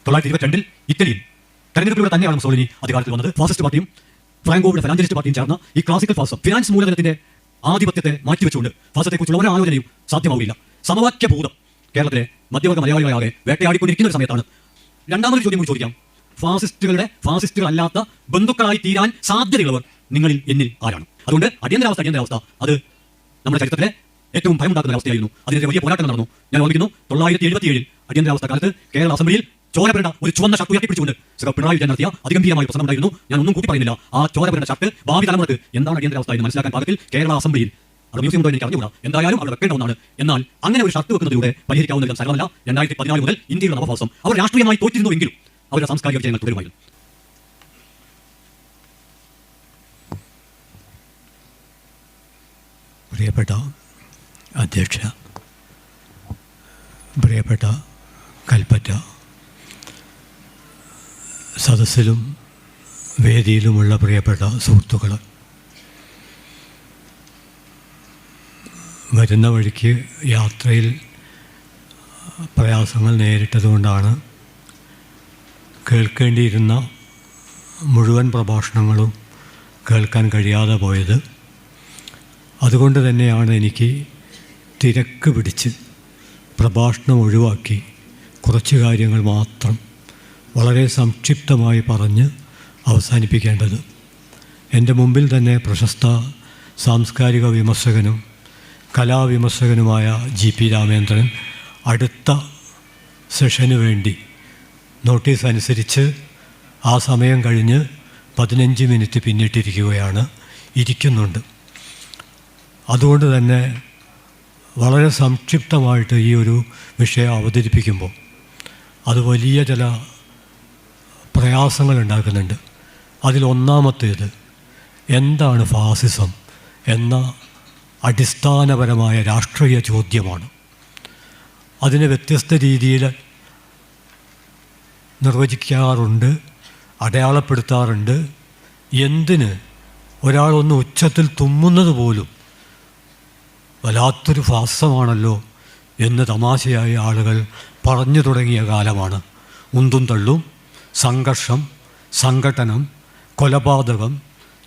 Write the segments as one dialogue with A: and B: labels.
A: 1922 ഇറ്റലിയിൽ തെരഞ്ഞെടുപ്പിലൂടെ തന്നെയാണ് മുസോളിനി അധികാരത്തിൽ വന്നത്. ഫാസിസ്റ്റ് പാർട്ടിയും ഫ്രാങ്കോയുടെ ഫലാഞ്ചലിസ്റ്റ് പാർട്ടിയും ചേർന്ന ഈ ക്ലാസിക്കൽ ഫാസം ഫിനാൻസ് മൂലധനത്തിന്റെ ആധിപത്യത്തെ മാറ്റിവെച്ചുകൊണ്ട് ഫാസത്തെക്കുറിച്ചുള്ള ഒരു ആലോചനയും സാധ്യമാവില്ല. സമവാക്യഭൂതം കേരളത്തിലെ മധ്യവർഗ മലയാളികളാകെ വേട്ടയാടിക്കൊണ്ടിരിക്കുന്ന ഒരു സമയത്താണ് രണ്ടാമതൊരു ചോദ്യം കൂടി ചോദിക്കാം. ഫാസിസ്റ്റുകളല്ലാത്ത ബന്ധുക്കളായി തീരാൻ സാധ്യതയുള്ളവർ നിങ്ങളിൽ എന്നിൽ ആരാണ്? അതുകൊണ്ട് അടിയന്തരാവസ്ഥ അത് നമ്മുടെ ചരിത്രത്തിലെ ഏറ്റവും ഭയമുണ്ടാക്കുന്ന അവസ്ഥയായിരുന്നു. അതിനെതിരെ വലിയ പോരാട്ടം നടന്നു. ഞാൻ ഓർമ്മിക്കുന്നു 1977 അടിയന്തരാവസ്ഥ കാലത്ത് കേരള അസംബ്ലിയിൽ ചോരപുരണ്ട ഒരു ചുവന്ന ഷർട്ട് ഉയർത്തിപ്പിടിച്ചുകൊണ്ട് പിണറായി വിജയൻ നടത്തിയ അതിഗംഭീരമായ പ്രസംഗം ഉണ്ടായിരുന്നു. ഞാൻ ഒന്നും കൂട്ടി പറയുന്നില്ല. ആ ചോരപുരണ്ട ഷർട്ട് ഭാവി തലമുറക്ക് എന്താണ് അടിയന്തരാവസ്ഥ എന്ന് മനസ്സിലാക്കാൻ പാകത്തിൽ കേരള അസംബ്ലിയിൽ അത് മ്യൂസിയം ഉണ്ടോ എനിക്ക് അറിഞ്ഞുകൂടാ, എന്തായാലും അവിടെ വെക്കേണ്ട ഒന്നാണ്. എന്നാൽ അങ്ങനെ ഒരു ഷർട്ട് വെക്കുന്നതിലൂടെ പരിഹരിക്കാവുന്ന സ്ഥലമല്ല 2014 മുതൽ ഇന്ത്യയുടെ നവഭാസം. അവർ രാഷ്ട്രീയമായി തോറ്റിരുന്നുവെങ്കിലും അവരുടെ സാംസ്കാരിക വിജയങ്ങൾ തുടരുമായിരുന്നു.
B: പ്രിയപ്പെട്ട അധ്യക്ഷ, പ്രിയപ്പെട്ട കൽപ്പറ്റ സദസ്സിലും വേദിയിലുമുള്ള പ്രിയപ്പെട്ട സുഹൃത്തുക്കൾ, വരുന്ന വഴിക്ക് യാത്രയിൽ പ്രയാസങ്ങൾ നേരിട്ടതുകൊണ്ടാണ് കേൾക്കേണ്ടിയിരുന്ന മുഴുവൻ പ്രഭാഷണങ്ങളും കേൾക്കാൻ കഴിയാതെ പോയത്. അതുകൊണ്ട് തന്നെയാണ് എനിക്ക് തിരക്ക് പിടിച്ച് പ്രഭാഷണം ഒഴിവാക്കി കുറച്ച് കാര്യങ്ങൾ മാത്രം വളരെ സംക്ഷിപ്തമായി പറഞ്ഞ് അവസാനിപ്പിക്കേണ്ടത്. എൻ്റെ മുമ്പിൽ തന്നെ പ്രശസ്ത സാംസ്കാരിക വിമർശകനും കലാവിമർശകനുമായ GP രാമേന്ദ്രൻ അടുത്ത സെഷന് വേണ്ടി നോട്ടീസ് അനുസരിച്ച് ആ സമയം കഴിഞ്ഞ് 15 മിനിറ്റ് ഇരിക്കുന്നുണ്ട്. അതുകൊണ്ട് തന്നെ വളരെ സംക്ഷിപ്തമായിട്ട് ഈ ഒരു വിഷയം അവതരിപ്പിക്കുമ്പോൾ അത് വലിയ ചില പ്രയാസങ്ങൾ ഉണ്ടാക്കുന്നുണ്ട്. അതിലൊന്നാമത്തേത് എന്താണ് ഫാസിസം എന്ന അടിസ്ഥാനപരമായ രാഷ്ട്രീയ ചോദ്യമാണ്. അതിനെ വ്യത്യസ്ത രീതിയിൽ നിർവചിക്കാറുണ്ട്, അടയാളപ്പെടുത്താറുണ്ട്. എന്തിന് ഒരാളൊന്ന് ഉച്ചത്തിൽ തുമ്മുന്നത് പോലും വല്ലാത്തൊരു ഫാസമാണല്ലോ എന്ന് തമാശയായി ആളുകൾ പറഞ്ഞു തുടങ്ങിയ കാലമാണ്. ഉന്തും തള്ളും, സംഘർഷം, സംഘട്ടനം, കൊലപാതകം,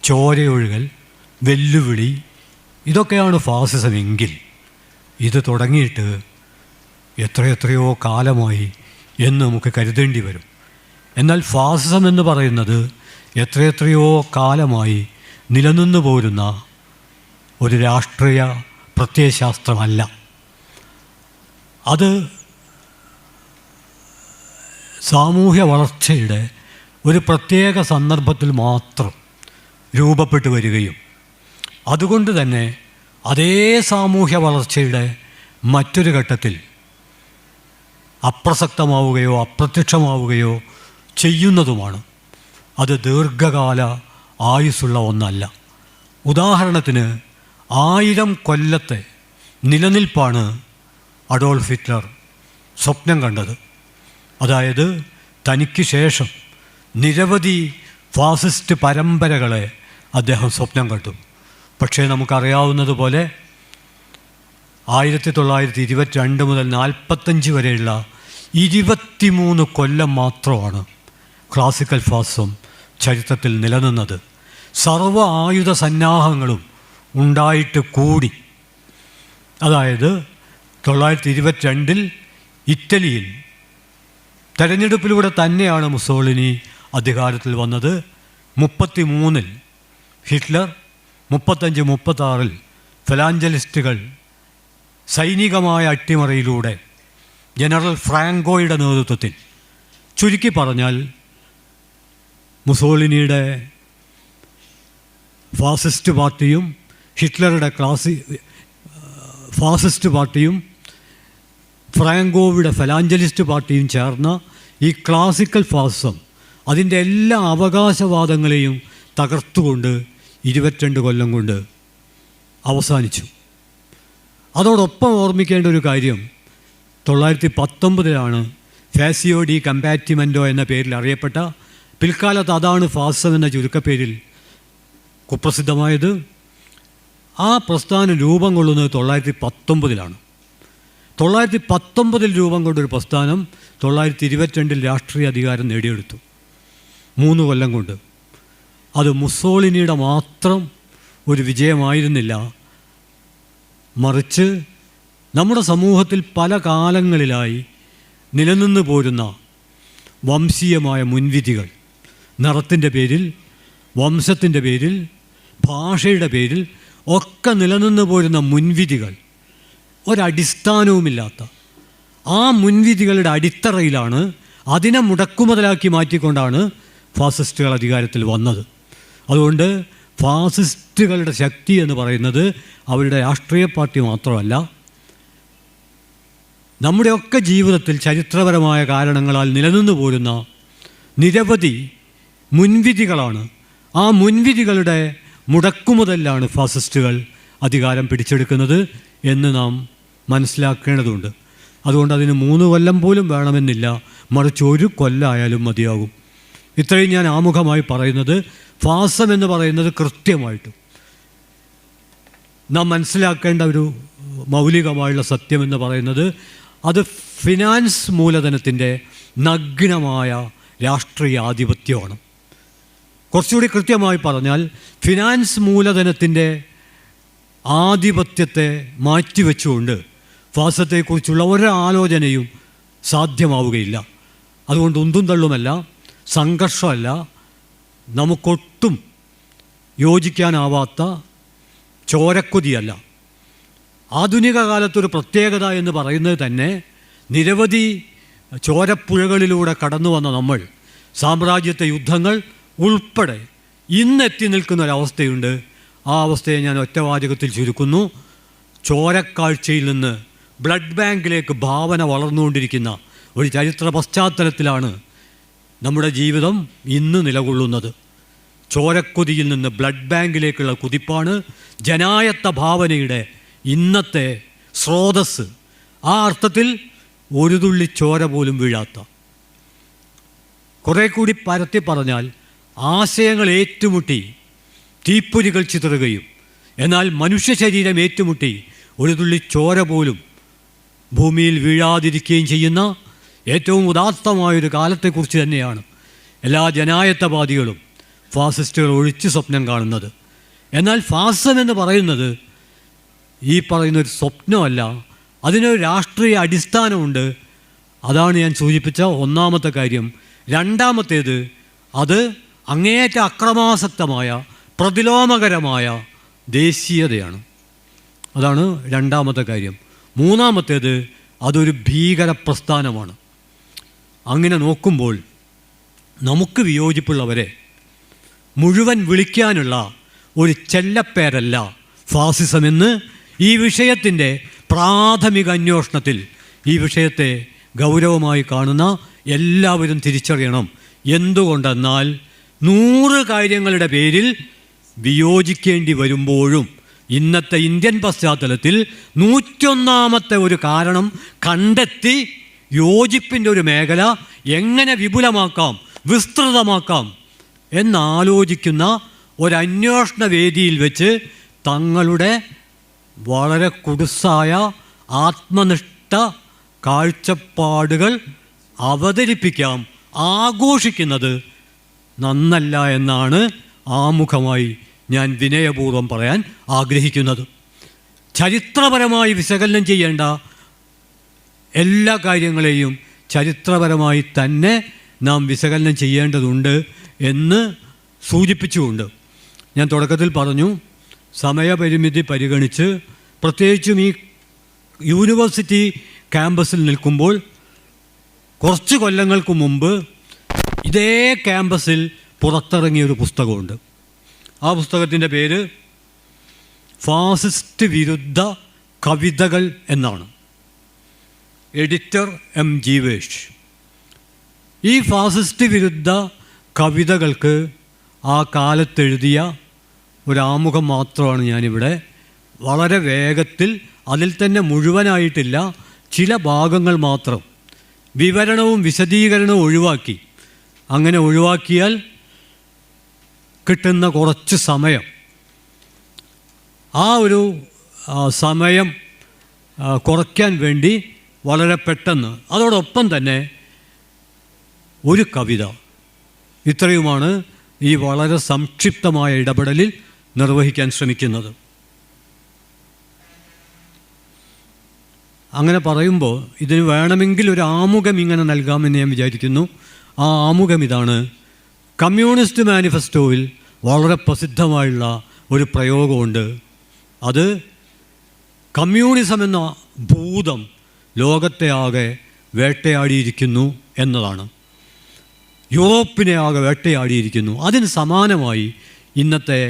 B: ചോരയൊഴുകൽ, വെല്ലുവിളി, ഇതൊക്കെയാണ് ഫാസിസമെങ്കിൽ ഇത് തുടങ്ങിയിട്ട് എത്രയെത്രയോ കാലമായി എന്ന് നമുക്ക് കരുതേണ്ടി വരും. എന്നാൽ ഫാസിസം എന്ന് പറയുന്നത് എത്രയെത്രയോ കാലമായി നിലനിന്നു പോരുന്ന ഒരു രാഷ്ട്രീയ പ്രത്യയശാസ്ത്രമല്ല. അത് സാമൂഹ്യ വളർച്ചയുടെ ഒരു പ്രത്യേക സന്ദർഭത്തിൽ മാത്രം രൂപപ്പെട്ടു വരികയും അതുകൊണ്ട് തന്നെ അതേ സാമൂഹ്യ വളർച്ചയുടെ മറ്റൊരു ഘട്ടത്തിൽ അപ്രസക്തമാവുകയോ അപ്രത്യക്ഷമാവുകയോ ചെയ്യുന്നതുമാണ്. അത് ദീർഘകാല ആയുസ്സുള്ള ഒന്നല്ല. ഉദാഹരണത്തിന് 1000 കൊല്ലത്തെ നിലനിൽപ്പാണ് അഡോൾഫ് ഹിറ്റ്ലർ സ്വപ്നം കണ്ടത്. അതായത് തനിക്ക് ശേഷം നിരവധി ഫാസിസ്റ്റ് പരമ്പരകളെ അദ്ദേഹം സ്വപ്നം കണ്ടു. പക്ഷേ നമുക്കറിയാവുന്നതുപോലെ 1922 മുതൽ 1945 വരെയുള്ള 23 കൊല്ലം മാത്രമാണ് ക്ലാസിക്കൽ ഫാസിസം ചരിത്രത്തിൽ നിലനിന്നത്. സർവ ആയുധ സന്നാഹങ്ങളും ഉണ്ടായിട്ട് കൂടി, അതായത് 1922 ഇറ്റലിയിൽ തെരഞ്ഞെടുപ്പിലൂടെ തന്നെയാണ് മുസോളിനി അധികാരത്തിൽ വന്നത്. 33 ഹിറ്റ്ലർ, 35-36 ഫലാഞ്ചലിസ്റ്റുകൾ സൈനികമായ അട്ടിമറിയിലൂടെ ജനറൽ ഫ്രാങ്കോയുടെ നേതൃത്വത്തിൽ, ചുരുക്കി പറഞ്ഞാൽ മുസോളിനിയുടെ ഫാസിസ്റ്റ് പാർട്ടിയും ഹിറ്റ്ലറുടെ ഫാസിസ്റ്റ് പാർട്ടിയും ഫ്രാങ്കോയുടെ ഫലാഞ്ചലിസ്റ്റ് പാർട്ടിയും ചേർന്ന ഈ ക്ലാസിക്കൽ ഫാസിസം അതിൻ്റെ എല്ലാ അവകാശവാദങ്ങളെയും തകർത്തുകൊണ്ട് 22 കൊല്ലം കൊണ്ട് അവസാനിച്ചു. അതോടൊപ്പം ഓർമ്മിക്കേണ്ട ഒരു കാര്യം, 1919 ഫാസിയോ ഡി കമ്പാറ്റിമെൻറ്റോ എന്ന പേരിൽ അറിയപ്പെട്ട, പിൽക്കാലത്ത് അതാണ് ഫാസിസം എന്ന ചുരുക്കപ്പേരിൽ കുപ്രസിദ്ധമായത്. ആ പ്രസ്ഥാനം രൂപം കൊള്ളുന്നത് 1919. 1919 രൂപം കൊണ്ടൊരു പ്രസ്ഥാനം 1922 രാഷ്ട്രീയ അധികാരം നേടിയെടുത്തു. 3 കൊല്ലം കൊണ്ട്. അത് മുസോളിനിയുടെ മാത്രം ഒരു വിജയമായിരുന്നില്ല, മറിച്ച് നമ്മുടെ സമൂഹത്തിൽ പല കാലങ്ങളിലായി നിലനിന്നു പോരുന്ന വംശീയമായ മുൻവിധികൾ, നിറത്തിൻ്റെ പേരിൽ, വംശത്തിൻ്റെ പേരിൽ, ഭാഷയുടെ പേരിൽ ഒക്കെ നിലനിന്നു പോരുന്ന മുൻവിധികൾ, ഒരടിസ്ഥാനവുമില്ലാത്ത ആ മുൻവിധികളുടെ അടിത്തറയിലാണ്, അതിനെ മുടക്കുമുതലാക്കി മാറ്റിക്കൊണ്ടാണ് ഫാസിസ്റ്റുകൾ അധികാരത്തിൽ വന്നത്. അതുകൊണ്ട് ഫാസിസ്റ്റുകളുടെ ശക്തി എന്ന് പറയുന്നത് അവരുടെ രാഷ്ട്രീയ പാർട്ടി മാത്രമല്ല, നമ്മുടെയൊക്കെ ജീവിതത്തിൽ ചരിത്രപരമായ കാരണങ്ങളാൽ നിലനിന്നു പോരുന്ന നിരവധി മുൻവിധികളാണ്. ആ മുൻവിധികളുടെ മുടക്കുമുതലാണ് ഫാസിസ്റ്റുകൾ അധികാരം പിടിച്ചെടുക്കുന്നത് എന്ന് നാം മനസ്സിലാക്കേണ്ടതുണ്ട്. അതുകൊണ്ട് അതിന് 3 കൊല്ലം പോലും വേണമെന്നില്ല, മറിച്ച് 1 കൊല്ലമായാലും മതിയാകും. ഇത്രയും ഞാൻ ആമുഖമായി പറയുന്നത്. ഫാസം എന്ന് പറയുന്നത് കൃത്യമായിട്ടും നാം മനസ്സിലാക്കേണ്ട ഒരു മൗലികമായുള്ള സത്യമെന്ന് പറയുന്നത് അത് ഫിനാൻസ് മൂലധനത്തിൻ്റെ നഗ്നമായ രാഷ്ട്രീയ ആധിപത്യമാണ്. കുറച്ചുകൂടി കൃത്യമായി പറഞ്ഞാൽ ഫിനാൻസ് മൂലധനത്തിൻ്റെ ആധിപത്യത്തെ മാറ്റിവെച്ചുകൊണ്ട് ഫാസത്തെക്കുറിച്ചുള്ള ഒരാലോചനയും സാധ്യമാവുകയില്ല. അതുകൊണ്ട് ഉന്തും തള്ളുമല്ല, സംഘർഷമല്ല, നമുക്കൊട്ടും യോജിക്കാനാവാത്ത ചോരക്കൊതിയല്ല. ആധുനിക കാലത്തൊരു പ്രത്യേകത എന്ന് പറയുന്നത് തന്നെ നിരവധി ചോരപ്പുഴകളിലൂടെ കടന്നു വന്ന നമ്മൾ സാമ്രാജ്യത്തെ യുദ്ധങ്ങൾ ഉൾപ്പെടെ ഇന്നെത്തി നിൽക്കുന്ന ഒരവസ്ഥയുണ്ട്. ആ അവസ്ഥയെ ഞാൻ ഒറ്റവാചകത്തിൽ ചുരുക്കുന്നു. ചോരക്കാഴ്ചയിൽ നിന്ന് ബ്ലഡ് ബാങ്കിലേക്ക് ഭാവന വളർന്നുകൊണ്ടിരിക്കുന്ന ഒരു ചരിത്ര പശ്ചാത്തലത്തിലാണ് നമ്മുടെ ജീവിതം ഇന്ന് നിലകൊള്ളുന്നത്. ചോരക്കൊതിയിൽ നിന്ന് ബ്ലഡ് ബാങ്കിലേക്കുള്ള കുതിപ്പാണ് ജനായത്ത ഭാവനയുടെ ഇന്നത്തെ സ്രോതസ്സ്. ആ അർത്ഥത്തിൽ ഒരു തുള്ളി ചോര പോലും വീഴാത്ത, കുറേ കൂടി പരത്തി പറഞ്ഞാൽ ആശയങ്ങൾ ഏറ്റുമുട്ടി തീപ്പൊരികൾ ചിതറുകയും എന്നാൽ മനുഷ്യ ശരീരം ഏറ്റുമുട്ടി ഒരു തുള്ളി ചോര പോലും ഭൂമിയിൽ വീഴാതിരിക്കുകയും ചെയ്യുന്ന ഏറ്റവും ഉദാത്തമായൊരു കാലത്തെക്കുറിച്ച് തന്നെയാണ് എല്ലാ ജനായത്തവാദികളും ഫാസിസ്റ്റുകൾ ഒഴിച്ച് സ്വപ്നം കാണുന്നത്. എന്നാൽ ഫാസം എന്ന് പറയുന്നത് ഈ പറയുന്നൊരു സ്വപ്നമല്ല, അതിനൊരു രാഷ്ട്രീയ അടിസ്ഥാനമുണ്ട്. അതാണ് ഞാൻ സൂചിപ്പിച്ച ഒന്നാമത്തെ കാര്യം. രണ്ടാമത്തേത്, അത് അങ്ങേയറ്റ അക്രമാസക്തമായ പ്രതിലോമകരമായ ദേശീയതയാണ്. അതാണ് രണ്ടാമത്തെ കാര്യം. മൂന്നാമത്തേത്, അതൊരു ഭീകര പ്രസ്ഥാനമാണ്. അങ്ങനെ നോക്കുമ്പോൾ നമുക്ക് വിയോജിപ്പുള്ളവരെ മുഴുവൻ വിളിക്കാനുള്ള ഒരു ചെല്ലപ്പേരല്ല ഫാസിസമെന്ന് ഈ വിഷയത്തിൻ്റെ പ്രാഥമിക അന്വേഷണത്തിൽ ഈ വിഷയത്തെ ഗൗരവമായി കാണുന്ന എല്ലാവരും തിരിച്ചറിയണം. എന്തുകൊണ്ടെന്നാൽ 100 കാര്യങ്ങളുടെ പേരിൽ വിയോജിക്കേണ്ടി വരുമ്പോഴും ഇന്നത്തെ ഇന്ത്യൻ പശ്ചാത്തലത്തിൽ 101ാമത്തെ ഒരു കാരണം കണ്ടെത്തി യോജിപ്പിൻ്റെ ഒരു മേഖല എങ്ങനെ വിപുലമാക്കാം, വിസ്തൃതമാക്കാം എന്നാലോചിക്കുന്ന ഒരന്വേഷണ വേദിയിൽ വെച്ച് തങ്ങളുടെ വളരെ കുടുസായ ആത്മനിഷ്ഠ കാഴ്ചപ്പാടുകൾ അവതരിപ്പിക്കാം, ആഘോഷിക്കുന്നത് നന്നല്ല എന്നാണ് ആമുഖമായി ഞാൻ വിനയപൂർവ്വം പറയാൻ ആഗ്രഹിക്കുന്നത്. ചരിത്രപരമായി വിശകലനം ചെയ്യേണ്ട എല്ലാ കാര്യങ്ങളെയും ചരിത്രപരമായി തന്നെ നാം വിശകലനം ചെയ്യേണ്ടതുണ്ട് എന്ന് സൂചിപ്പിച്ചുകൊണ്ട് ഞാൻ തുടക്കത്തിൽ പറഞ്ഞു, സമയപരിമിതി പരിഗണിച്ച് പ്രത്യേകിച്ചും ഈ യൂണിവേഴ്സിറ്റി ക്യാമ്പസിൽ നിൽക്കുമ്പോൾ കുറച്ച് കൊല്ലങ്ങൾക്ക് മുമ്പ് ഇതേ ക്യാമ്പസിൽ പുറത്തിറങ്ങിയൊരു പുസ്തകമുണ്ട്. ആ പുസ്തകത്തിൻ്റെ പേര് ഫാസിസ്റ്റ് വിരുദ്ധ കവിതകൾ എന്നാണ്. Editor M Jeevesh. ഈ ഫാസിസ്റ്റ് വിരുദ്ധ കവിതകൾക്ക് ആ കാലത്തെഴുതിയ ഒരാമുഖം മാത്രമാണ് ഞാനിവിടെ വളരെ വേഗത്തിൽ, അതിൽ തന്നെ മുഴുവനായിട്ടില്ല, ചില ഭാഗങ്ങൾ മാത്രം വിവരണവും വിശദീകരണവും ഒഴിവാക്കി. അങ്ങനെ ഒഴിവാക്കിയാൽ കിട്ടുന്ന കുറച്ച് സമയം, ആ ഒരു സമയം കുറയ്ക്കാൻ വേണ്ടി വളരെ പെട്ടെന്ന്, അതോടൊപ്പം തന്നെ ഒരു കവിത. ഇത്രയുമാണ് ഈ വളരെ സംക്ഷിപ്തമായ ഇടപെടലിൽ നിർവഹിക്കാൻ ശ്രമിക്കുന്നത്. അങ്ങനെ പറയുമ്പോൾ ഇതിന് വേണമെങ്കിൽ ഒരു ആമുഖം ഇങ്ങനെ നൽകാമെന്ന് ഞാൻ വിചാരിക്കുന്നു. ആ ആമുഖം ഇതാണ്. കമ്മ്യൂണിസ്റ്റ് മാനിഫെസ്റ്റോയിൽ വളരെ പ്രസിദ്ധമായുള്ള ഒരു പ്രയോഗമുണ്ട്. അത് കമ്മ്യൂണിസം എന്ന ഭൂതം ലോകത്തെ ആകെ വേട്ടയാടിയിരിക്കുന്നു എന്നതാണ്. യൂറോപ്പിനെ ആകെ വേട്ടയാടിയിരിക്കുന്നു. അതിന് സമാനമായി ഇന്നത്തെ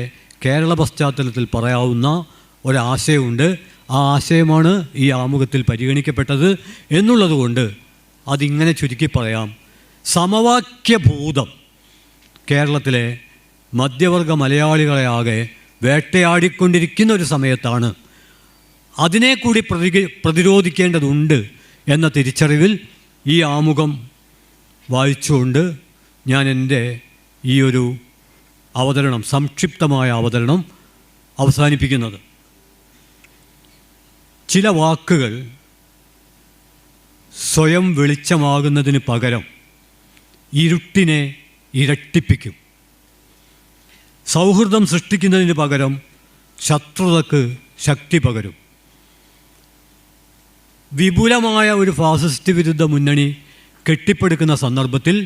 B: കേരള പശ്ചാത്തലത്തിൽ പറയാവുന്ന ഒരാശയമുണ്ട്. ആ ആശയമാണ് ഈ ആമുഖത്തിൽ പരിഗണിക്കപ്പെട്ടത് എന്നുള്ളതുകൊണ്ട് അതിങ്ങനെ ചുരുക്കി പറയാം. സമവാക്യഭൂതം കേരളത്തിലെ മധ്യവർഗ മലയാളികളെ ആകെ വേട്ടയാടിക്കൊണ്ടിരിക്കുന്ന ഒരു സമയത്താണ്. അതിനെ കൂടി പ്രതിരോധിക്കേണ്ടതുണ്ട് എന്ന തിരിച്ചറിവിൽ ഈ ആമുഖം വായിച്ചുകൊണ്ട് ഞാൻ എൻ്റെ ഈ ഒരു അവതരണം, സംക്ഷിപ്തമായ അവതരണം അവസാനിപ്പിക്കുന്നത്. ചില വാക്കുകൾ സ്വയം വെളിച്ചമാകുന്നതിന് പകരം ഇരുട്ടിനെ ഇരട്ടിപ്പിക്കും. സൗഹൃദം സൃഷ്ടിക്കുന്നതിന് പകരം ശത്രുതക്ക് ശക്തി പകരും. വിപുലമായ ഒരു ഫാസിസ്റ്റ് വിരുദ്ധ മുന്നണി കെട്ടിപ്പടുക്കുന്ന സന്ദർഭത്തിൽ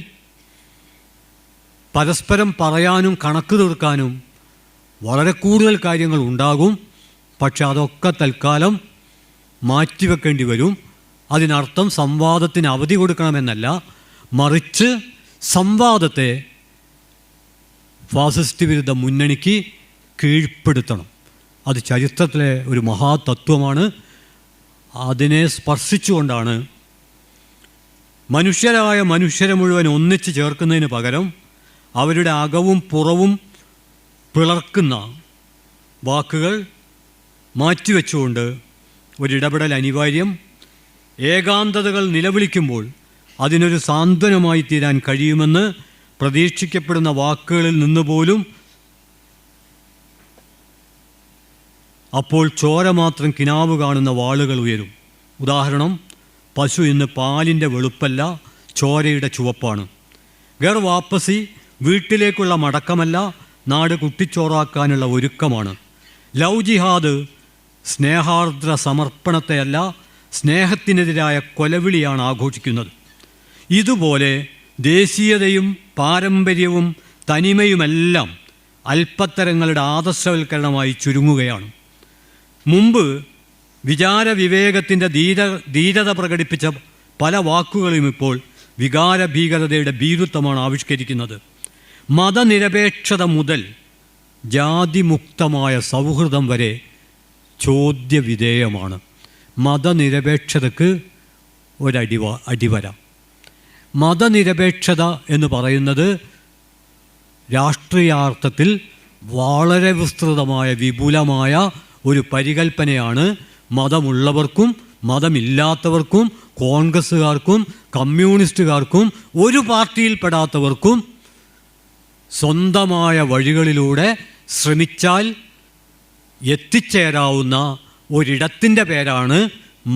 B: പരസ്പരം പറയാനും കണക്ക് തീർക്കാനും വളരെ കൂടുതൽ കാര്യങ്ങൾ ഉണ്ടാകും. പക്ഷെ അതൊക്കെ തൽക്കാലം മാറ്റിവെക്കേണ്ടി വരും. അതിനർത്ഥം സംവാദത്തിന് അവധി കൊടുക്കണമെന്നല്ല, മറിച്ച് സംവാദത്തെ ഫാസിസ്റ്റ് വിരുദ്ധ മുന്നണിക്ക് കീഴ്പ്പെടുത്തണം. അത് ചരിത്രത്തിലെ ഒരു മഹാതത്വമാണ്. അതിനെ സ്പർശിച്ചുകൊണ്ടാണ് മനുഷ്യരായ മനുഷ്യരെ മുഴുവൻ ഒന്നിച്ച് ചേർക്കുന്നതിന് പകരം അവരുടെ അകവും പുറവും പിളർക്കുന്ന വാക്കുകൾ മാറ്റിവെച്ചുകൊണ്ട് ഒരിടപെടൽ അനിവാര്യം. ഏകാന്തതകൾ നിലവിളിക്കുമ്പോൾ അതിനൊരു സാന്ത്വനമായി തീരാൻ കഴിയുമെന്ന് പ്രതീക്ഷിക്കപ്പെടുന്ന വാക്കുകളിൽ നിന്നുപോലും അപ്പോൾ ചോര മാത്രം കിനാവ് കാണുന്ന വാളുകൾ ഉയരും. ഉദാഹരണം, പശു ഇന്ന് പാലിൻ്റെ വെളുപ്പല്ല, ചോരയുടെ ചുവപ്പാണ്. ഗർ വാപ്പസി വീട്ടിലേക്കുള്ള മടക്കമല്ല, നാട് കുട്ടിച്ചോറാക്കാനുള്ള ഒരുക്കമാണ്. ലവ് ജിഹാദ് സ്നേഹാർദ്ര സമർപ്പണത്തെയല്ല, സ്നേഹത്തിനെതിരായ കൊലവിളിയാണ് ആഘോഷിക്കുന്നത്. ഇതുപോലെ ദേശീയതയും പാരമ്പര്യവും തനിമയുമെല്ലാം അല്പത്തരങ്ങളുടെ ആദർശവൽക്കരണമായി ചുരുങ്ങുകയാണ്. മുമ്പ് വിചാരവിവേകത്തിൻ്റെ ധീരത പ്രകടിപ്പിച്ച പല വാക്കുകളും ഇപ്പോൾ വികാരഭീകരതയുടെ ഭീരുത്വമാണ് ആവിഷ്കരിക്കുന്നത്. മതനിരപേക്ഷത മുതൽ ജാതിമുക്തമായ സൗഹൃദം വരെ ചോദ്യവിധേയമാണ്. മതനിരപേക്ഷതയ്ക്ക് അടിവര. മതനിരപേക്ഷത എന്ന് പറയുന്നത് രാഷ്ട്രീയാർത്ഥത്തിൽ വളരെ വിസ്തൃതമായ വിപുലമായ ഒരു പരികൽപ്പനയാണ്. മതമുള്ളവർക്കും മതമില്ലാത്തവർക്കും കോൺഗ്രസ്സുകാർക്കും കമ്മ്യൂണിസ്റ്റുകാർക്കും ഒരു പാർട്ടിയിൽപ്പെടാത്തവർക്കും സ്വന്തമായ വഴികളിലൂടെ ശ്രമിച്ചാൽ എത്തിച്ചേരാവുന്ന ഒരിടത്തിൻ്റെ പേരാണ്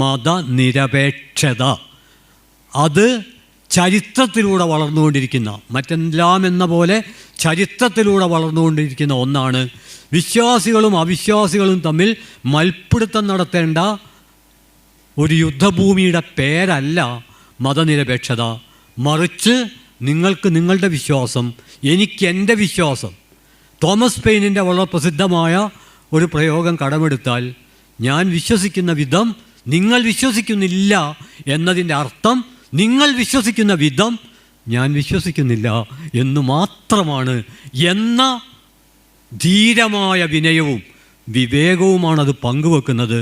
B: മതനിരപേക്ഷത. അത് ചരിത്രത്തിലൂടെ വളർന്നുകൊണ്ടിരിക്കുന്ന, മറ്റെല്ലാം എന്ന പോലെ ചരിത്രത്തിലൂടെ വളർന്നുകൊണ്ടിരിക്കുന്ന ഒന്നാണ്. വിശ്വാസികളും അവിശ്വാസികളും തമ്മിൽ മൽപ്പിടുത്തം നടത്തേണ്ട ഒരു യുദ്ധഭൂമിയുടെ പേരല്ല മതനിരപേക്ഷത. മറിച്ച് നിങ്ങൾക്ക് നിങ്ങളുടെ വിശ്വാസം, എനിക്ക് എൻ്റെ വിശ്വാസം. തോമസ് പെയിനിൻ്റെ വളരെ പ്രസിദ്ധമായ ഒരു പ്രയോഗം കടമെടുത്താൽ, ഞാൻ വിശ്വസിക്കുന്ന വിധം നിങ്ങൾ വിശ്വസിക്കുന്നില്ല എന്നതിൻ്റെ അർത്ഥം നിങ്ങൾ വിശ്വസിക്കുന്ന വിധം ഞാൻ വിശ്വസിക്കുന്നില്ല എന്ന് മാത്രമാണ് എന്ന ധീരമായ വിനയവും വിവേകവുമാണത് പങ്കുവെക്കുന്നത്.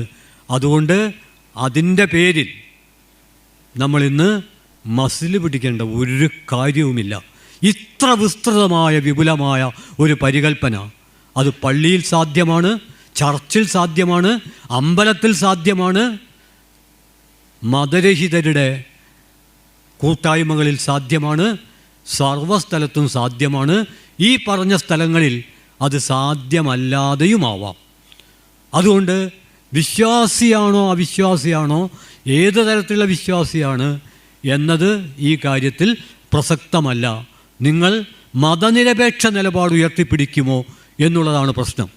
B: അതുകൊണ്ട് അതിൻ്റെ പേരിൽ നമ്മളിന്ന് മസിൽ പിടിക്കേണ്ട ഒരു കാര്യവുമില്ല. ഇത്ര വിസ്തൃതമായ വിപുലമായ ഒരു പരികൽപ്പന അത് പള്ളിയിൽ സാധ്യമാണ്, ചർച്ചിൽ സാധ്യമാണ്, അമ്പലത്തിൽ സാധ്യമാണ്, മതരഹിതരുടെ കൂട്ടായ്മകളിൽ സാധ്യമാണ്, സർവസ്ഥലത്തും സാധ്യമാണ്. ഈ പറഞ്ഞ സ്ഥലങ്ങളിൽ അത് സാധ്യമല്ലാതെയുമാവാം. അതുകൊണ്ട് വിശ്വാസിയാണോ അവിശ്വാസിയാണോ, ഏത് തരത്തിലുള്ള വിശ്വാസിയാണ് എന്നത് ഈ കാര്യത്തിൽ പ്രസക്തമല്ല. നിങ്ങൾ മതനിരപേക്ഷ നിലപാട് ഉയർത്തിപ്പിടിക്കുമോ എന്നുള്ളതാണ് പ്രശ്നം.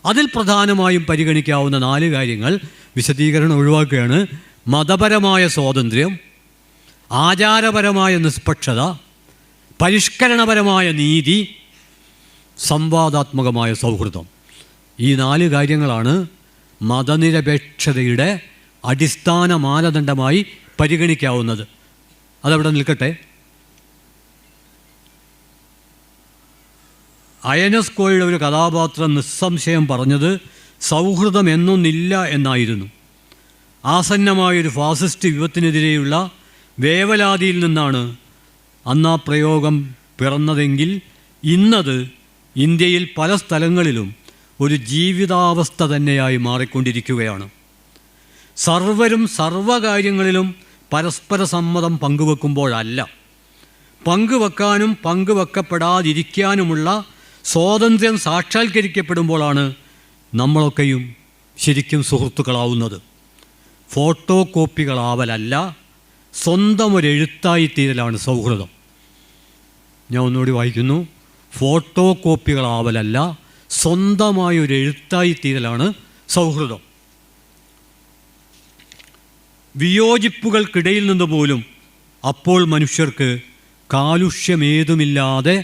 B: അതിൽ പ്രധാനമായും പരിഗണിക്കാവുന്ന 4 കാര്യങ്ങൾ വിശദീകരണം ഒഴിവാക്കുകയാണ്. മതപരമായ സ്വാതന്ത്ര്യം, ആചാരപരമായ നിഷ്പക്ഷത, പരിഷ്കരണപരമായ നീതി, സംവാദാത്മകമായ സൗഹൃദം. ഈ 4 കാര്യങ്ങളാണ് മതനിരപേക്ഷതയുടെ അടിസ്ഥാന മാനദണ്ഡമായി പരിഗണിക്കാവുന്നത്. അതവിടെ നിൽക്കട്ടെ. അയനസ്കോയുടെ ഒരു കഥാപാത്രം നിസ്സംശയം പറഞ്ഞത് സൗഹൃദം എന്നൊന്നില്ല എന്നായിരുന്നു. ആസന്നമായൊരു ഫാസിസ്റ്റ് വിപത്തിനെതിരെയുള്ള വേവലാതിയിൽ നിന്നാണ് അന്ന് ആ പ്രയോഗം പിറന്നതെങ്കിൽ ഇന്നത് ഇന്ത്യയിൽ പല സ്ഥലങ്ങളിലും ഒരു ജീവിതാവസ്ഥ തന്നെയായി മാറിക്കൊണ്ടിരിക്കുകയാണ്. സർവരും സർവകാര്യങ്ങളിലും പരസ്പര സമ്മതം പങ്കുവെക്കുമ്പോഴല്ല, പങ്കുവെക്കാനും പങ്കുവെക്കപ്പെടാതിരിക്കാനുമുള്ള സ്വാതന്ത്ര്യം സാക്ഷാത്കരിക്കപ്പെടുമ്പോഴാണ് നമ്മളൊക്കെയും ശരിക്കും സുഹൃത്തുക്കളാവുന്നത്. ഫോട്ടോ കോപ്പികളാവലല്ല, സ്വന്തം ഒരു എഴുത്തായിത്തീരലാണ് സൗഹൃദം. ഞാൻ ഒന്നുകൂടി വായിക്കുന്നു. ഫോട്ടോ കോപ്പികളാവലല്ല, സ്വന്തമായൊരു എഴുത്തായിത്തീരലാണ് സൗഹൃദം. വിയോജിപ്പുകൾക്കിടയിൽ നിന്ന് പോലും അപ്പോൾ മനുഷ്യർക്ക് കാലുഷ്യമേതുമില്ലാതെ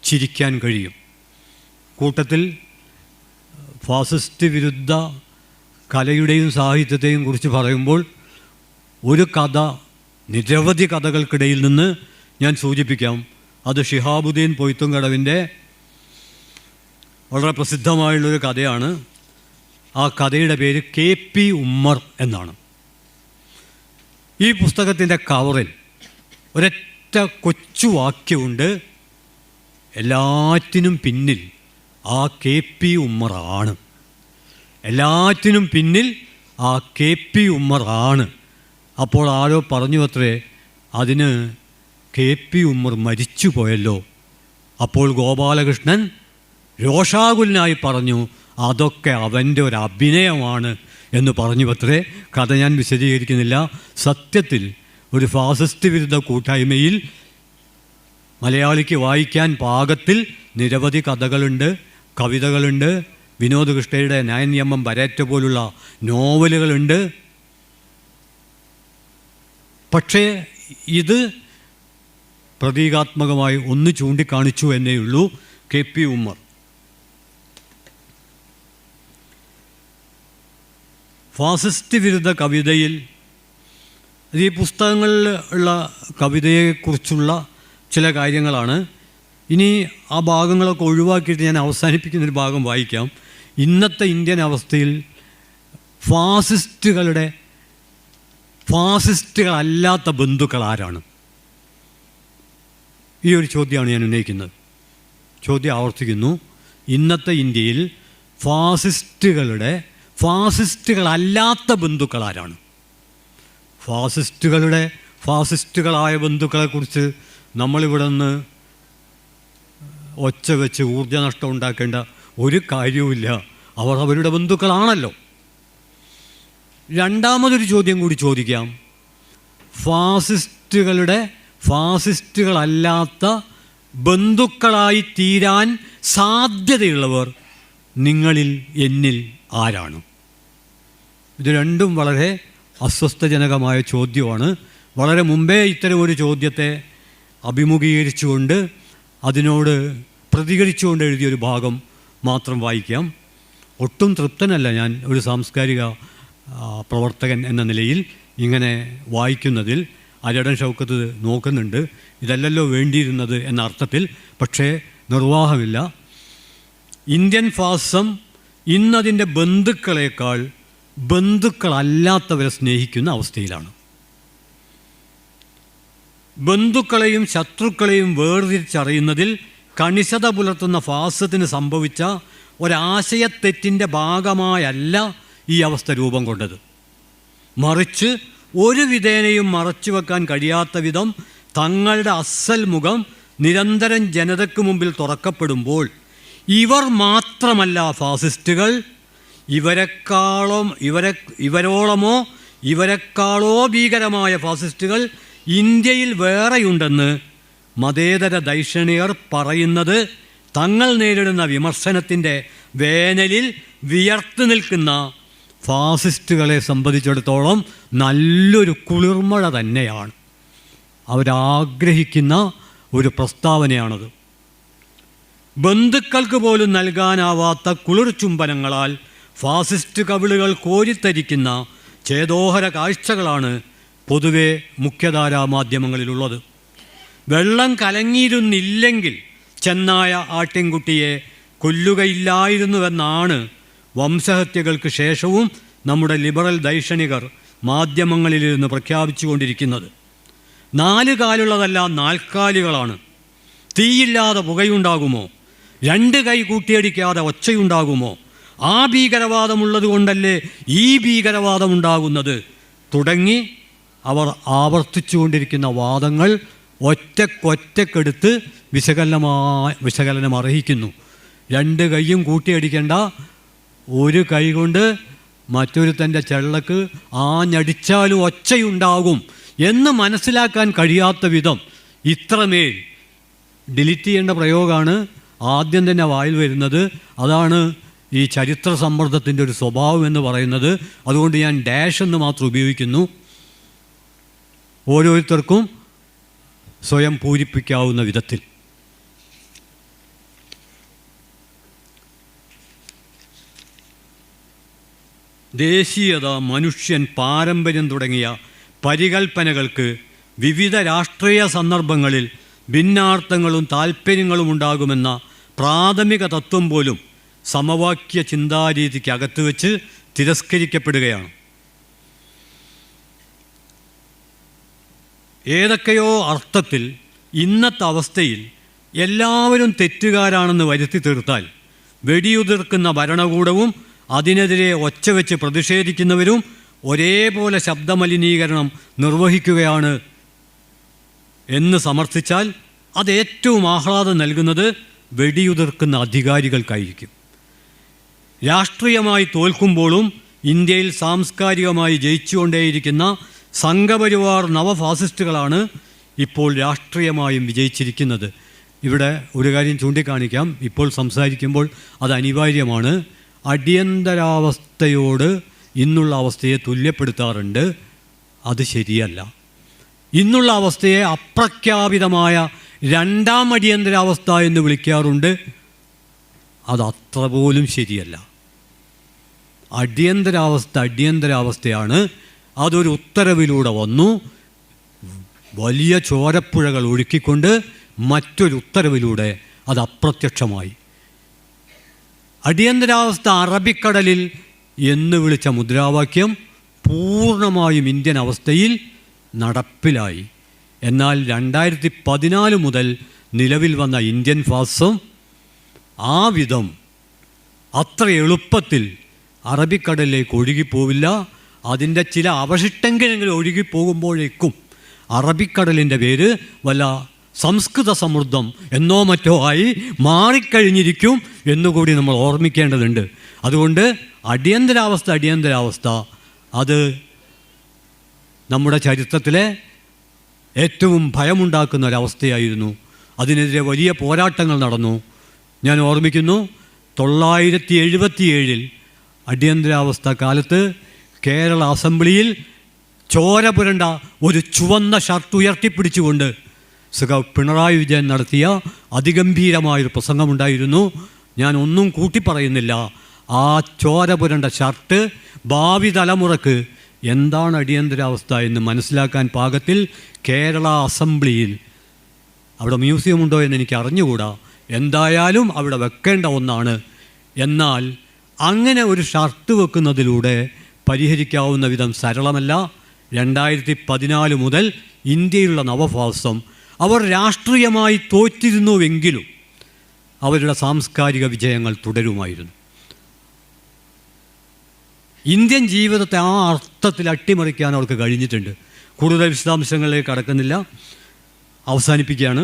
B: ചിരിക്കാൻ കഴിയും. കൂട്ടത്തിൽ ഫാസിസ്റ്റ് വിരുദ്ധ കലയുടെയും സാഹിത്യത്തെയും കുറിച്ച് പറയുമ്പോൾ ഒരു കഥ, നിരവധി കഥകൾക്കിടയിൽ നിന്ന് ഞാൻ സൂചിപ്പിക്കാം. അത് ഷിഹാബുദ്ദീൻ പൊയ്ത്തുംകടവിൻ്റെ വളരെ പ്രസിദ്ധമായുള്ളൊരു കഥയാണ്. ആ കഥയുടെ പേര് KP ഉമ്മർ എന്നാണ്. ഈ പുസ്തകത്തിൻ്റെ കവറിൽ ഒരൊറ്റ കൊച്ചു വാക്യമുണ്ട്: എല്ലാറ്റിനും പിന്നിൽ ആ KP ഉമ്മറാണ്. എല്ലാറ്റിനും പിന്നിൽ ആ KP ഉമ്മറാണ്. അപ്പോൾ ആരോ പറഞ്ഞു അത്രേ, അതിന് KP ഉമ്മർ മരിച്ചു പോയല്ലോ. അപ്പോൾ ഗോപാലകൃഷ്ണൻ രോഷാകുലനായി പറഞ്ഞു, അതൊക്കെ അവൻ്റെ ഒരു അഭിനയമാണ് എന്ന് പറഞ്ഞു അത്രേ. കഥ ഞാൻ വിശദീകരിക്കുന്നില്ല. സത്യത്തിൽ ഒരു ഫാസിസ്റ്റ് വിരുദ്ധ കൂട്ടായ്മയിൽ മലയാളിക്ക് വായിക്കാൻ പാകത്തിൽ നിരവധി കഥകളുണ്ട്, കവിതകളുണ്ട്. വിനോദ് കൃഷ്ണയുടെ 9 ബരേറ്റ പോലുള്ള നോവലുകളുണ്ട്. പക്ഷേ ഇത് പ്രതീകാത്മകമായി ഒന്ന് ചൂണ്ടിക്കാണിച്ചു എന്നേ ഉള്ളൂ. KP ഉമ്മർ ഫാസിസ്റ്റ് വിരുദ്ധ കവിതയിൽ, ഈ പുസ്തകങ്ങളിൽ ഉള്ള കവിതയെക്കുറിച്ചുള്ള ചില കാര്യങ്ങളാണ്. ഇനി ആ ഭാഗങ്ങളൊക്കെ ഒഴിവാക്കിയിട്ട് ഞാൻ അവസാനിപ്പിക്കുന്നൊരു ഭാഗം വായിക്കാം. ഇന്നത്തെ ഇന്ത്യൻ അവസ്ഥയിൽ ഫാസിസ്റ്റുകളല്ലാത്ത ബന്ധുക്കൾ ആരാണ്? ഈ ഒരു ചോദ്യമാണ് ഞാൻ ഉന്നയിക്കുന്നത്. ചോദ്യം ആവർത്തിക്കുന്നു. ഇന്നത്തെ ഇന്ത്യയിൽ ഫാസിസ്റ്റുകളല്ലാത്ത ബന്ധുക്കൾ ആരാണ്? ഫാസിസ്റ്റുകളായ ബന്ധുക്കളെക്കുറിച്ച് നമ്മളിവിടെ നിന്ന് ഒച്ച വെച്ച് ഊർജ്ജനഷ്ടം ഉണ്ടാക്കേണ്ട ഒരു കാര്യവുമില്ല. അവർ അവരുടെ ബന്ധുക്കളാണല്ലോ. രണ്ടാമതൊരു ചോദ്യം കൂടി ചോദിക്കാം. ഫാസിസ്റ്റുകളല്ലാത്ത ബന്ധുക്കളായി തീരാൻ സാധ്യതയുള്ളവർ നിങ്ങളിൽ എന്നിൽ ആരാണ്? ഇത് രണ്ടും വളരെ അസ്വസ്ഥജനകമായ ചോദ്യമാണ്. വളരെ മുമ്പേ ഇത്തരം ഒരു ചോദ്യത്തെ അഭിമുഖീകരിച്ചുകൊണ്ട് അതിനോട് പ്രതികരിച്ചുകൊണ്ട് എഴുതിയൊരു ഭാഗം മാത്രം വായിക്കാം. ഒട്ടും തൃപ്തനല്ല ഞാൻ ഒരു സാംസ്കാരിക പ്രവർത്തകൻ എന്ന നിലയിൽ ഇങ്ങനെ വായിക്കുന്നതിൽ. അജടൻ ഷൗക്കത്ത് നോക്കുന്നുണ്ട്, ഇതല്ലല്ലോ വേണ്ടിയിരുന്നത് എന്ന അർത്ഥത്തിൽ. പക്ഷേ നിർവാഹമില്ല. ഇന്ത്യൻ ഫാസിസം ഇന്നതിൻ്റെ ബന്ധുക്കളേക്കാൾ ബന്ധുക്കളല്ലാത്തവരെ സ്നേഹിക്കുന്ന അവസ്ഥയിലാണ്. ബന്ധുക്കളെയും ശത്രുക്കളെയും വേർതിരിച്ചറിയുന്നതിൽ കണിശത പുലർത്തുന്ന ഫാസിസത്തിന് സംഭവിച്ച ഒരാശയത്തെറ്റിൻ്റെ ഭാഗമായല്ല ഈ അവസ്ഥ രൂപം കൊണ്ടത്. മറിച്ച് ഒരു വിധേനയും മറച്ചു വെക്കാൻ കഴിയാത്ത വിധം തങ്ങളുടെ അസൽ മുഖം നിരന്തരം ജനതയ്ക്ക് മുമ്പിൽ തുറക്കപ്പെടുമ്പോൾ ഇവർ മാത്രമല്ല ഫാസിസ്റ്റുകൾ, ഇവരെക്കാളോ ഭീകരമായ ഫാസിസ്റ്റുകൾ ഇന്ത്യയിൽ വേറെയുണ്ടെന്ന് മതേതര ദൈക്ഷണികർ പറയുന്നത് തങ്ങൾ നേരിടുന്ന വിമർശനത്തിൻ്റെ വേനലിൽ വിയർത്ത് നിൽക്കുന്ന ഫാസിസ്റ്റുകളെ സംബന്ധിച്ചിടത്തോളം നല്ലൊരു കുളിർമഴ തന്നെയാണ്. അവരാഗ്രഹിക്കുന്ന ഒരു പ്രസ്താവനയാണത്. ബന്ധുക്കൾക്ക് പോലും നൽകാനാവാത്ത കുളിർ ചുംബനങ്ങളാൽ ഫാസിസ്റ്റ് കവിളുകൾ കോരിത്തരിക്കുന്ന ചേതോഹര കാഴ്ചകളാണ് പൊതുവെ മുഖ്യധാരാ മാധ്യമങ്ങളിലുള്ളത്. വെള്ളം കലങ്ങിയിരുന്നില്ലെങ്കിൽ ചെന്നായ ആട്ടിൻകുട്ടിയെ കൊല്ലുകയില്ലായിരുന്നുവെന്നാണ് വംശഹത്യകൾക്ക് ശേഷവും നമ്മുടെ ലിബറൽ ദൈക്ഷണികർ മാധ്യമങ്ങളിലിരുന്ന് പ്രഖ്യാപിച്ചുകൊണ്ടിരിക്കുന്നത്. 4 കാലുള്ളതെല്ലാം 4 കാലുകളാണ്. തീയില്ലാതെ പുകയുണ്ടാകുമോ? 2 കൈ കൂട്ടിയടിക്കാതെ ഒച്ചയുണ്ടാകുമോ? ആ ഭീകരവാദമുള്ളത് കൊണ്ടല്ലേ ഈ ഭീകരവാദമുണ്ടാകുന്നത് തുടങ്ങി അവർ ആവർത്തിച്ചുകൊണ്ടിരിക്കുന്ന വാദങ്ങൾ ഒറ്റക്കൊറ്റക്കെടുത്ത് വിശകലനം അർഹിക്കുന്നു. 2 കൈയും കൂട്ടിയടിക്കേണ്ട, 1 കൈ കൊണ്ട് മറ്റൊരുത്തൻ്റെ ചെള്ളക്ക് ആഞ്ഞടിച്ചാലും ഒച്ചയുണ്ടാകും എന്ന് മനസ്സിലാക്കാൻ കഴിയാത്ത വിധം ഇത്രമേൽ ഡിലീറ്റ് ചെയ്യേണ്ട പ്രയോഗമാണ് ആദ്യം തന്നെ വായിൽ വരുന്നത്. അതാണ് ഈ ചരിത്ര സമ്മർദ്ദത്തിൻ്റെ ഒരു സ്വഭാവം എന്ന് പറയുന്നത്. അതുകൊണ്ട് ഞാൻ ഡാഷ് എന്ന് മാത്രം ഉപയോഗിക്കുന്നു. ഓരോരുത്തർക്കും സ്വയം പൂരിപ്പിക്കാവുന്ന വിധത്തിൽ. ദേശീയത, മനുഷ്യൻ, പാരമ്പര്യം തുടങ്ങിയ പരികൽപ്പനകൾക്ക് വിവിധ രാഷ്ട്രീയ സന്ദർഭങ്ങളിൽ ഭിന്നാർത്ഥങ്ങളും താൽപ്പര്യങ്ങളും ഉണ്ടാകുമെന്ന പ്രാഥമിക തത്വം പോലും സമവാക്യ ചിന്താരീതിക്ക് അകത്ത് വെച്ച് തിരസ്കരിക്കപ്പെടുകയാണ്. ഏതൊക്കെയോ അർത്ഥത്തിൽ ഇന്നത്തെ അവസ്ഥയിൽ എല്ലാവരും തെറ്റുകാരാണെന്ന് വരുത്തി തീർത്താൽ വെടിയുതിർക്കുന്ന ഭരണകൂടവും അതിനെതിരെ ഒച്ചവെച്ച് പ്രതിഷേധിക്കുന്നവരും ഒരേപോലെ ശബ്ദമലിനീകരണം നിർവഹിക്കുകയാണ് എന്ന് സമർത്ഥിച്ചാൽ അത് ഏറ്റവും ആഹ്ലാദം നൽകുന്നത് വെടിയുതിർക്കുന്ന അധികാരികൾക്കായിരിക്കും. രാഷ്ട്രീയമായി തോൽക്കുമ്പോഴും ഇന്ത്യയിൽ സാംസ്കാരികമായി ജയിച്ചുകൊണ്ടേയിരിക്കുന്ന സംഘപരിവാർ നവഫാസിസ്റ്റുകളാണ് ഇപ്പോൾ രാഷ്ട്രീയമായും വിജയിച്ചിരിക്കുന്നത്. ഇവിടെ ഒരു കാര്യം ചൂണ്ടിക്കാണിക്കാം, ഇപ്പോൾ സംസാരിക്കുമ്പോൾ അത് അനിവാര്യമാണ്. അടിയന്തരാവസ്ഥയോട് ഇന്നുള്ള അവസ്ഥയെ തുല്യപ്പെടുത്താറുണ്ട്. അത് ശരിയല്ല. ഇന്നുള്ള അവസ്ഥയെ അപ്രഖ്യാപിതമായ 2ാം അടിയന്തരാവസ്ഥ എന്ന് വിളിക്കാറുണ്ട്. അതത്ര പോലും ശരിയല്ല. അടിയന്തരാവസ്ഥയാണ്. അതൊരു ഉത്തരവിലൂടെ വന്നു, വലിയ ചോരപ്പുഴകൾ ഒഴുക്കിക്കൊണ്ട് മറ്റൊരു ഉത്തരവിലൂടെ അത് അപ്രത്യക്ഷമായി. അടിയന്തരാവസ്ഥ അറബിക്കടലിൽ എന്ന് വിളിച്ച മുദ്രാവാക്യം പൂർണ്ണമായും ഇന്ത്യൻ അവസ്ഥയിൽ നടപ്പിലായി. എന്നാൽ 2014 മുതൽ നിലവിൽ വന്ന ഇന്ത്യൻ ഫാസിസം ആ വിധം അത്ര എളുപ്പത്തിൽ അറബിക്കടലിലേക്ക് ഒഴുകിപ്പോവില്ല. അതിൻ്റെ ചില അവശിഷ്ടങ്ങളെങ്കിലും ഒഴുകിപ്പോകുമ്പോഴേക്കും അറബിക്കടലിൻ്റെ പേര് വല്ല സംസ്കൃത സമുദ്രം എന്നോ മറ്റോ ആയി മാറിക്കഴിഞ്ഞിരിക്കും എന്നുകൂടി നമ്മൾ ഓർമ്മിക്കേണ്ടതുണ്ട്. അതുകൊണ്ട് അടിയന്തരാവസ്ഥ അത് നമ്മുടെ ചരിത്രത്തിലെ ഏറ്റവും ഭയമുണ്ടാക്കുന്ന ഒരവസ്ഥയായിരുന്നു. അതിനെതിരെ വലിയ പോരാട്ടങ്ങൾ നടന്നു. ഞാൻ ഓർമ്മിക്കുന്നു, 977 അടിയന്തരാവസ്ഥ കാലത്ത് കേരള അസംബ്ലിയിൽ ചോര പുരണ്ട ഒരു ചുവന്ന ഷർട്ട് ഉയർത്തിപ്പിടിച്ചുകൊണ്ട് പിണറായി വിജയൻ നടത്തിയ അതിഗംഭീരമായൊരു പ്രസംഗമുണ്ടായിരുന്നു. ഞാൻ ഒന്നും കൂട്ടിപ്പറയുന്നില്ല. ആ ചോര പുരണ്ട ഷർട്ട് ഭാവി തലമുറക്ക് എന്താണ് അടിയന്തരാവസ്ഥ എന്ന് മനസ്സിലാക്കാൻ പാകത്തിൽ കേരള അസംബ്ലിയിൽ, അവിടെ മ്യൂസിയം ഉണ്ടോ എന്ന് എനിക്ക് അറിഞ്ഞുകൂടാ, എന്തായാലും അവിടെ വെക്കേണ്ട ഒന്നാണ്. എന്നാൽ അങ്ങനെ ഒരു ഷർട്ട് വെക്കുന്നതിലൂടെ പരിഹരിക്കാവുന്ന വിധം സരളമല്ല. 2014 മുതൽ ഇന്ത്യയിലുള്ള നവഫാസിസം അവർ രാഷ്ട്രീയമായി തോറ്റിരുന്നുവെങ്കിലും അവരുടെ സാംസ്കാരിക വിജയങ്ങൾ തുടരുമായിരുന്നു. ഇന്ത്യൻ ജീവിതത്തെ ആ അർത്ഥത്തിൽ അട്ടിമറിക്കാൻ അവർക്ക് കഴിഞ്ഞിട്ടുണ്ട്. കൂടുതൽ വിശദാംശങ്ങളിലേക്ക് കടക്കുന്നില്ല, അവസാനിപ്പിക്കുകയാണ്.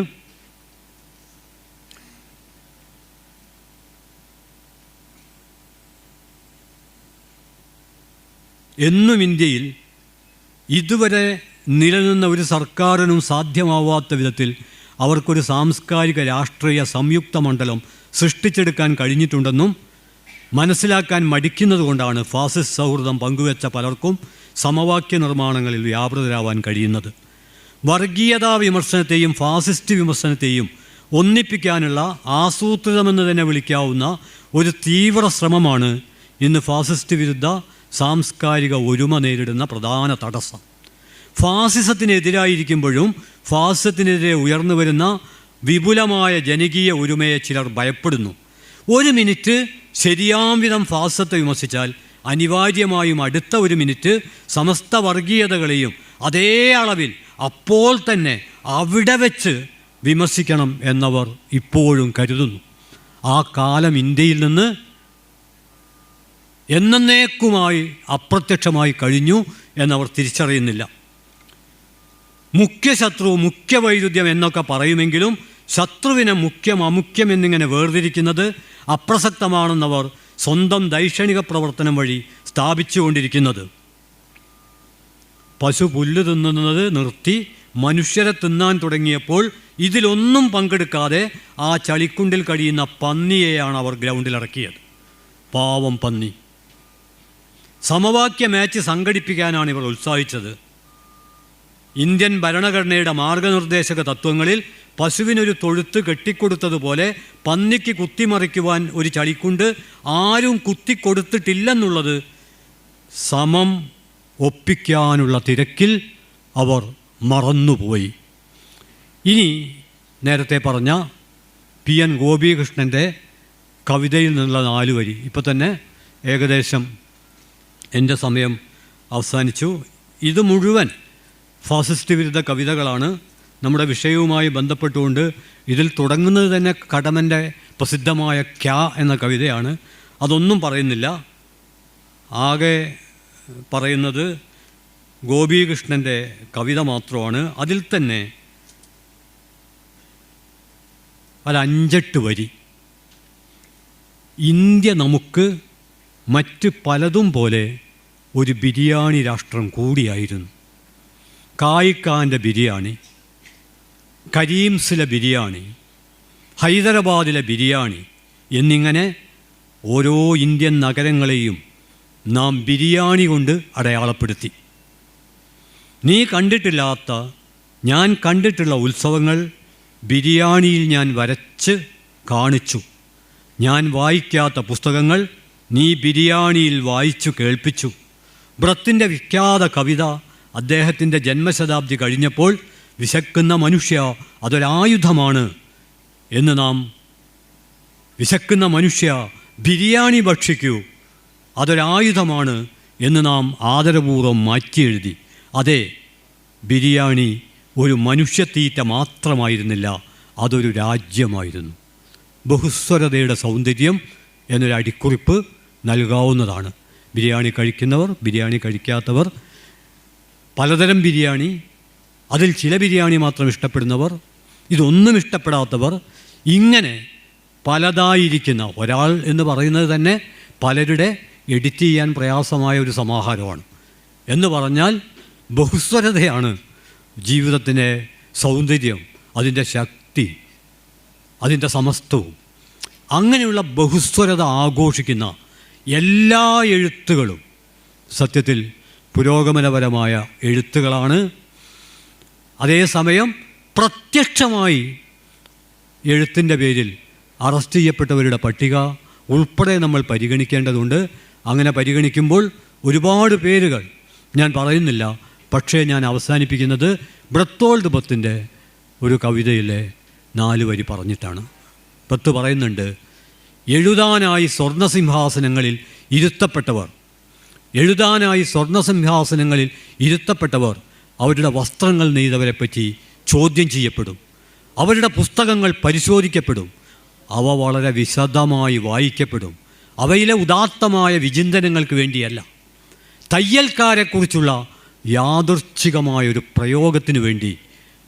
B: എന്നും ഇന്ത്യയിൽ ഇതുവരെ നിലനിന്ന ഒരു സർക്കാരിനും സാധ്യമാവാത്ത വിധത്തിൽ അവർക്കൊരു സാംസ്കാരിക രാഷ്ട്രീയ സംയുക്ത മണ്ഡലം സൃഷ്ടിച്ചെടുക്കാൻ കഴിഞ്ഞിട്ടുണ്ടെന്നും മനസ്സിലാക്കാൻ മടിക്കുന്നത് കൊണ്ടാണ് ഫാസിസ്റ്റ് സൗഹൃദം പങ്കുവെച്ച പലർക്കും സമവാക്യ നിർമ്മാണങ്ങളിൽ വ്യാപൃതരാവാൻ കഴിയുന്നത്. വർഗീയതാ വിമർശനത്തെയും ഫാസിസ്റ്റ് വിമർശനത്തെയും ഒന്നിപ്പിക്കാനുള്ള ആസൂത്രിതമെന്ന് തന്നെ വിളിക്കാവുന്ന ഒരു തീവ്ര ശ്രമമാണ് ഇന്ന് ഫാസിസ്റ്റ് വിരുദ്ധ സാംസ്കാരിക ഒരുമ നേരിടുന്ന പ്രധാന തടസ്സം. ഫാസിസത്തിനെതിരായിരിക്കുമ്പോഴും ഫാസിസത്തിനെതിരെ ഉയർന്നു വരുന്ന വിപുലമായ ജനകീയ ഒരുമയെ ചിലർ ഭയപ്പെടുന്നു. ഒരു മിനിറ്റ് ശരിയാം വിധം ഫാസിസത്തെ വിമർശിച്ചാൽ അനിവാര്യമായും അടുത്ത ഒരു മിനിറ്റ് സമസ്ത വർഗീയതകളെയും അതേ അളവിൽ അപ്പോൾ തന്നെ അവിടെ വെച്ച് വിമർശിക്കണം എന്നവർ ഇപ്പോഴും കരുതുന്നു. ആ കാലം ഇന്ത്യയിൽ നിന്ന് എന്നേക്കുമായി അപ്രത്യക്ഷമായി കഴിഞ്ഞു എന്നവർ തിരിച്ചറിയുന്നില്ല. മുഖ്യശത്രു മുഖ്യവൈരുദ്ധ്യം എന്നൊക്കെ പറയുമെങ്കിലും ശത്രുവിനെ മുഖ്യം അമുഖ്യം എന്നിങ്ങനെ വേർതിരിക്കുന്നത് അപ്രസക്തമാണെന്നവർ സ്വന്തം ദൈക്ഷണിക പ്രവർത്തനം വഴി സ്ഥാപിച്ചുകൊണ്ടിരിക്കുന്നത്. പശു പുല്ല് തിന്നുന്നത് നിർത്തി മനുഷ്യരെ തിന്നാൻ തുടങ്ങിയപ്പോൾ ഇതിലൊന്നും പങ്കെടുക്കാതെ ആ ചളിക്കുണ്ടിൽ കഴിയുന്ന പന്നിയെയാണ് അവർ ഗ്രൗണ്ടിലിറക്കിയത്. പാവം പന്നി. സമവാക്യ മാച്ച് സംഘടിപ്പിക്കാനാണ് ഇവർ ഉത്സാഹിച്ചത്. ഇന്ത്യൻ ഭരണഘടനയുടെ മാർഗനിർദ്ദേശക തത്വങ്ങളിൽ പശുവിനൊരു തൊഴുത്ത് കെട്ടിക്കൊടുത്തതുപോലെ പന്നിക്ക് കുത്തിമറിക്കുവാൻ ഒരു ചളിക്കുണ്ട് ആരും കുത്തിക്കൊടുത്തിട്ടില്ലെന്നുള്ളത് സമം ഒപ്പിക്കാനുള്ള തിരക്കിൽ അവർ മറന്നുപോയി. ഇനി നേരത്തെ പറഞ്ഞ PN ഗോപികൃഷ്ണൻ്റെ കവിതയിൽ നിന്നുള്ള 4 വരി. ഇപ്പോൾ തന്നെ ഏകദേശം എൻ്റെ സമയം അവസാനിച്ചു. ഇത് മുഴുവൻ ഫാസിസ്റ്റ് വിരുദ്ധ കവിതകളാണ്. നമ്മുടെ വിഷയവുമായി ബന്ധപ്പെട്ടുകൊണ്ട് ഇതിൽ തുടങ്ങുന്നത് തന്നെ കടമൻ്റെ പ്രസിദ്ധമായ ക്യാ എന്ന കവിതയാണ്. അതൊന്നും പറയുന്നില്ല. ആകെ പറയുന്നത് ഗോപികൃഷ്ണൻ്റെ കവിത മാത്രമാണ്. അതിൽ തന്നെ ഒരു 5-8 വരി. ഇന്ത്യ നമുക്ക് മറ്റ് പലതും പോലെ ഒരു ബിരിയാണി രാഷ്ട്രം കൂടിയായിരുന്നു. കായിക്കാൻ്റെ ബിരിയാണി, കരീംസിലെ ബിരിയാണി, ഹൈദരാബാദിലെ ബിരിയാണി എന്നിങ്ങനെ ഓരോ ഇന്ത്യൻ നഗരങ്ങളെയും നാം ബിരിയാണി കൊണ്ട് അടയാളപ്പെടുത്തി. നീ കണ്ടിട്ടില്ലാത്ത ഞാൻ കണ്ടിട്ടുള്ള ഉത്സവങ്ങൾ ബിരിയാണിയിൽ ഞാൻ വരച്ച് കാണിച്ചു. ഞാൻ വായിക്കാത്ത പുസ്തകങ്ങൾ നീ ബിരിയാണിയിൽ വായിച്ചു കേൾപ്പിച്ചു. ബ്രത്തിൻ്റെ വിഖ്യാത കവിത അദ്ദേഹത്തിൻ്റെ ജന്മശതാബ്ദി കഴിഞ്ഞപ്പോൾ വിശക്കുന്ന മനുഷ്യ അതൊരായുധമാണ് എന്ന് നാം വിശക്കുന്ന മനുഷ്യ ബിരിയാണി ഭക്ഷിക്കൂ അതൊരായുധമാണ് എന്ന് നാം ആദരപൂർവ്വം മാറ്റിയെഴുതി. അതെ, ബിരിയാണി ഒരു മനുഷ്യത്തീറ്റ മാത്രമായിരുന്നില്ല, അതൊരു രാജ്യമായിരുന്നു. ബഹുസ്വരതയുടെ സൗന്ദര്യം എന്നൊരു അടിക്കുറിപ്പ് നൽകാവുന്നതാണ്. ബിരിയാണി കഴിക്കുന്നവർ, ബിരിയാണി കഴിക്കാത്തവർ, പലതരം ബിരിയാണി, അതിൽ ചില ബിരിയാണി മാത്രം ഇഷ്ടപ്പെടുന്നവർ, ഇതൊന്നും ഇഷ്ടപ്പെടാത്തവർ, ഇങ്ങനെ പലതായിരിക്കുന്ന ഒരാൾ എന്ന് പറയുന്നത് തന്നെ പലരുടെ എഡിറ്റ് ചെയ്യാൻ പ്രയാസമായ ഒരു സമാഹാരമാണ്. എന്ന് പറഞ്ഞാൽ ബഹുസ്വരതയാണ് ജീവിതത്തിൻ്റെ സൗന്ദര്യം, അതിൻ്റെ ശക്തി, അതിൻ്റെ സമസ്തവും. അങ്ങനെയുള്ള ബഹുസ്വരത ആഘോഷിക്കുന്ന എല്ലാ എഴുത്തുകളും സത്യത്തിൽ പുരോഗമനപരമായ എഴുത്തുകളാണ്. അതേസമയം പ്രത്യക്ഷമായി എഴുത്തിൻ്റെ പേരിൽ അറസ്റ്റ് ചെയ്യപ്പെട്ടവരുടെ പട്ടിക ഉൾപ്പെടെ നമ്മൾ പരിഗണിക്കേണ്ടതുണ്ട്. അങ്ങനെ പരിഗണിക്കുമ്പോൾ ഒരുപാട് പേരുകൾ ഞാൻ പറയുന്നില്ല. പക്ഷേ ഞാൻ അവസാനിപ്പിക്കുന്നത് ബ്രത്തോൾഡ് ബത്തിൻ്റെ ഒരു കവിതയിലെ 4 വരി പറഞ്ഞിട്ടാണ്. ബത്ത് പറയുന്നുണ്ട്, എഴുതാനായി സ്വർണ്ണസിംഹാസനങ്ങളിൽ ഇരുത്തപ്പെട്ടവർ, എഴുതാനായി സ്വർണ്ണസിംഹാസനങ്ങളിൽ ഇരുത്തപ്പെട്ടവർ അവരുടെ വസ്ത്രങ്ങൾ നെയ്തവരെപ്പറ്റി ചോദ്യം ചെയ്യപ്പെടും. അവരുടെ പുസ്തകങ്ങൾ പരിശോധിക്കപ്പെടും. അവ വളരെ വിശദമായി വായിക്കപ്പെടും. അവയിലെ ഉദാത്തമായ വിചിന്തനങ്ങൾക്ക് വേണ്ടിയല്ല, തയ്യൽക്കാരെക്കുറിച്ചുള്ള യാദൃച്ഛികമായൊരു പ്രയോഗത്തിനു വേണ്ടി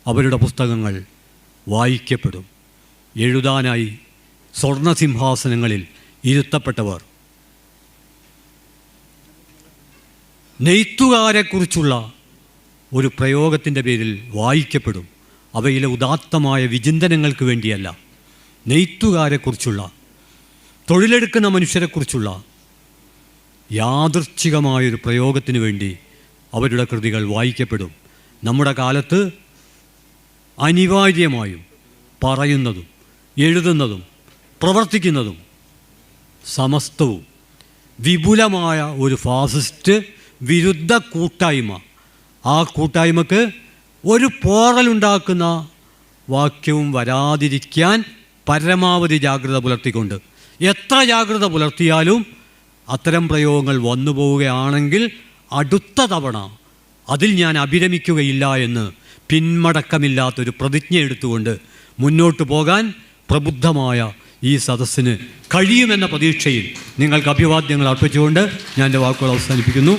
B: അവരുടെ പുസ്തകങ്ങൾ വായിക്കപ്പെടും. എഴുതാനായി സ്വർണ്ണസിംഹാസനങ്ങളിൽ ഇരുത്തപ്പെട്ടവർ നെയ്ത്തുകാരെക്കുറിച്ചുള്ള ഒരു പ്രയോഗത്തിൻ്റെ പേരിൽ വായിക്കപ്പെടും. അവയിലെ ഉദാത്തമായ വിചിന്തനങ്ങൾക്ക് വേണ്ടിയല്ല, നെയ്ത്തുകാരെക്കുറിച്ചുള്ള, തൊഴിലെടുക്കുന്ന മനുഷ്യരെക്കുറിച്ചുള്ള യാദൃച്ഛികമായൊരു പ്രയോഗത്തിന് വേണ്ടി അവരുടെ കൃതികൾ വായിക്കപ്പെടും. നമ്മുടെ കാലത്ത് അനിവാര്യമായും പറയുന്നതും എഴുതുന്നതും പ്രവർത്തിക്കുന്നതും സമസ്തവും വിപുലമായ ഒരു ഫാസിസ്റ്റ് വിരുദ്ധ കൂട്ടായ്മ. ആ കൂട്ടായ്മക്ക് ഒരു പോറലുണ്ടാക്കുന്ന വാക്യവും വരാതിരിക്കാൻ പരമാവധി ജാഗ്രത പുലർത്തിക്കൊണ്ട്, എത്ര ജാഗ്രത പുലർത്തിയാലും അത്തരം പ്രയോഗങ്ങൾ വന്നു പോവുകയാണെങ്കിൽ അടുത്ത തവണ അതിൽ ഞാൻ അഭിരമിക്കുകയില്ല എന്ന് പിന്മടക്കമില്ലാത്തൊരു പ്രതിജ്ഞ എടുത്തുകൊണ്ട് മുന്നോട്ട് പോകാൻ പ്രബുദ്ധമായ ഈ സദസ്സിന് കഴിയുമെന്ന പ്രതീക്ഷയിൽ നിങ്ങൾക്ക് അഭിവാദ്യങ്ങൾ അർപ്പിച്ചുകൊണ്ട് ഞാൻ എൻ്റെ വാക്കുകൾ അവസാനിപ്പിക്കുന്നു.